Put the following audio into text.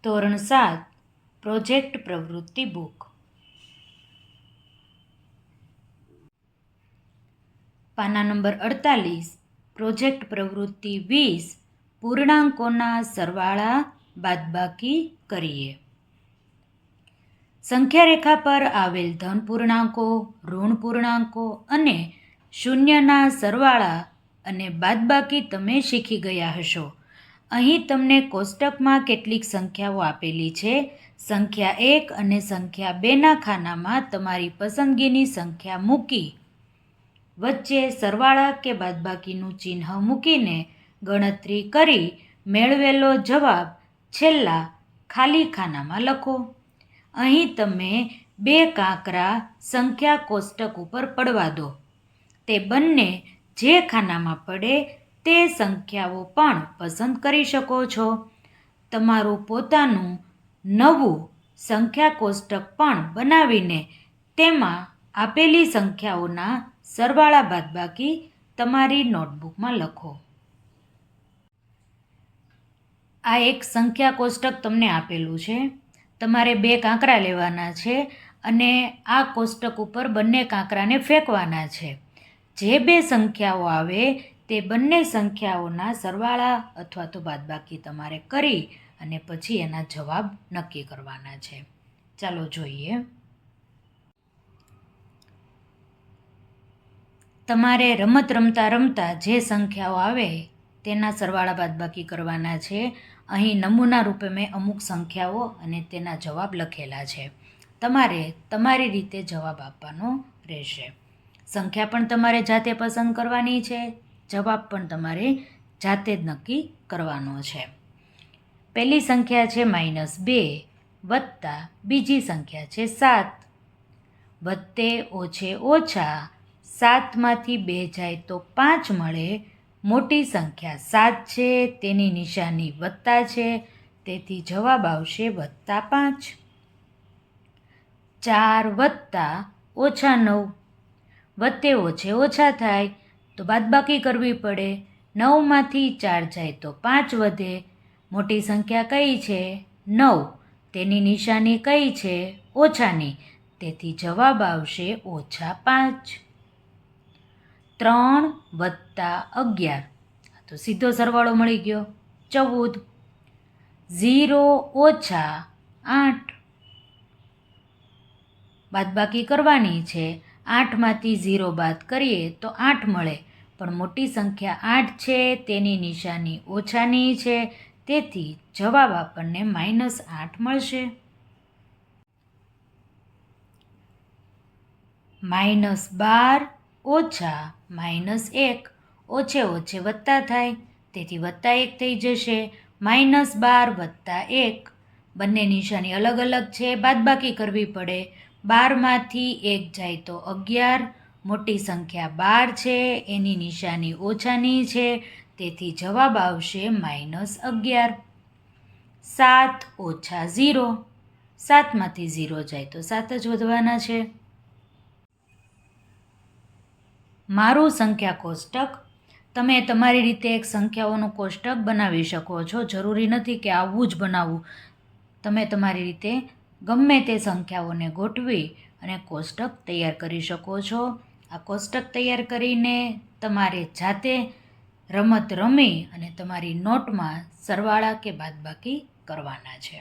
ધોરણ 7 પ્રોજેક્ટ પ્રવૃત્તિ બુક. પાના નંબર 48 પ્રોજેક્ટ પ્રવૃત્તિ 20 પૂર્ણાંકોના સરવાળા બાદબાકી કરીએ. સંખ્યા રેખા પર આવેલ ધન પૂર્ણાંકો, ઋણ પૂર્ણાંકો અને શૂન્યના સરવાળા અને બાદબાકી તમે શીખી ગયા હશો. અહીં તમને કોષ્ટકમાં કેટલીક સંખ્યાઓ આપેલી છે. સંખ્યા 1 અને સંખ્યા 2ના ખાનામાં તમારી પસંદગીની સંખ્યા મૂકી વચ્ચે સરવાળા કે બાદબાકીનું ચિહ્ન મૂકીને ગણતરી કરી મેળવેલો જવાબ છેલ્લા ખાલી ખાનામાં લખો. અહીં તમે 2 કાંકરા સંખ્યા કોષ્ટક ઉપર પડવા દો. તે બંને જે ખાનામાં પડે તે સંખ્યાઓ પણ પસંદ કરી શકો છો. તમારું પોતાનું નવું સંખ્યા કોષ્ટક પણ બનાવીને તેમાં આપેલી સંખ્યાઓના સરવાળા બાદબાકી તમારી નોટબુકમાં લખો. આ એક સંખ્યા કોષ્ટક તમને આપેલું છે. તમારે 2 કાંકરા લેવાના છે અને આ કોષ્ટક ઉપર બંને કાંકરાને ફેંકવાના છે. જે 2 સંખ્યાઓ આવે તે બંને સંખ્યાઓના સરવાળા અથવા તો બાદબાકી તમારે કરી અને પછી એના જવાબ નક્કી કરવાના છે. ચાલો જોઈએ. તમારે રમત રમતા રમતા જે સંખ્યાઓ આવે તેના સરવાળા બાદબાકી કરવાના છે. અહીં નમૂના રૂપે મેં અમુક સંખ્યાઓ અને તેના જવાબ લખેલા છે. તમારે તમારી રીતે જવાબ આપવાનો રહેશે. સંખ્યા પણ તમારે જાતે પસંદ કરવાની છે. જવાબ પણ તમારે જાતે જ નક્કી કરવાનો છે. પહેલી સંખ્યા છે -2 વત્તા બીજી સંખ્યા છે 7. વત્તે ઓછે ઓછા 7માંથી 2 જાય તો 5 મળે. મોટી સંખ્યા 7 છે, તેની નિશાની વત્તા છે, તેથી જવાબ આવશે +5. 4 વત્તા ઓછા 9 વત્તે ઓછે ઓછા થાય તો બાદબાકી કરવી પડે. 9માંથી 4 જાય તો 5 વધે. મોટી સંખ્યા કઈ છે? 9. તેની નિશાની કઈ છે? ઓછાની, તેથી જવાબ આવશે -5. 3 વત્તા 11 તો સીધો સરવાળો મળી ગયો 14. 0 ઓછા 8 બાદબાકી કરવાની છે. 8માંથી 0 બાદ કરીએ તો 8 મળે, પણ મોટી સંખ્યા 8 છે, તેની નિશાની ઓછાની છે, તેથી જવાબ આપણને -8 મળશે. -12 ઓછા -1 ઓછે ઓછે વત્તા થાય, તેથી +1 થઈ જશે. -12 વત્તા 1 બંને નિશાની અલગ અલગ છે, બાદબાકી કરવી પડે. 12માંથી 1 જાય તો 11. મોટી સંખ્યા 12 છે, એની નિશાની ઓછાની છે, તેથી જવાબ આવશે -11. 7 ઓછા 0 7માંથી 0 જાય તો 7 જ વધવાના છે. મારું સંખ્યા કોષ્ટક. તમે તમારી રીતે એક સંખ્યાઓનું કોષ્ટક બનાવી શકો છો. જરૂરી નથી કે આવું જ બનાવવું. તમે તમારી રીતે ગમે તે સંખ્યાઓને ગોઠવી અને કોષ્ટક તૈયાર કરી શકો છો. આ કોષ્ટક તૈયાર કરીને તમારે જાતે રમત રમી અને તમારી નોટમાં સરવાળા કે બાદબાકી કરવાના છે.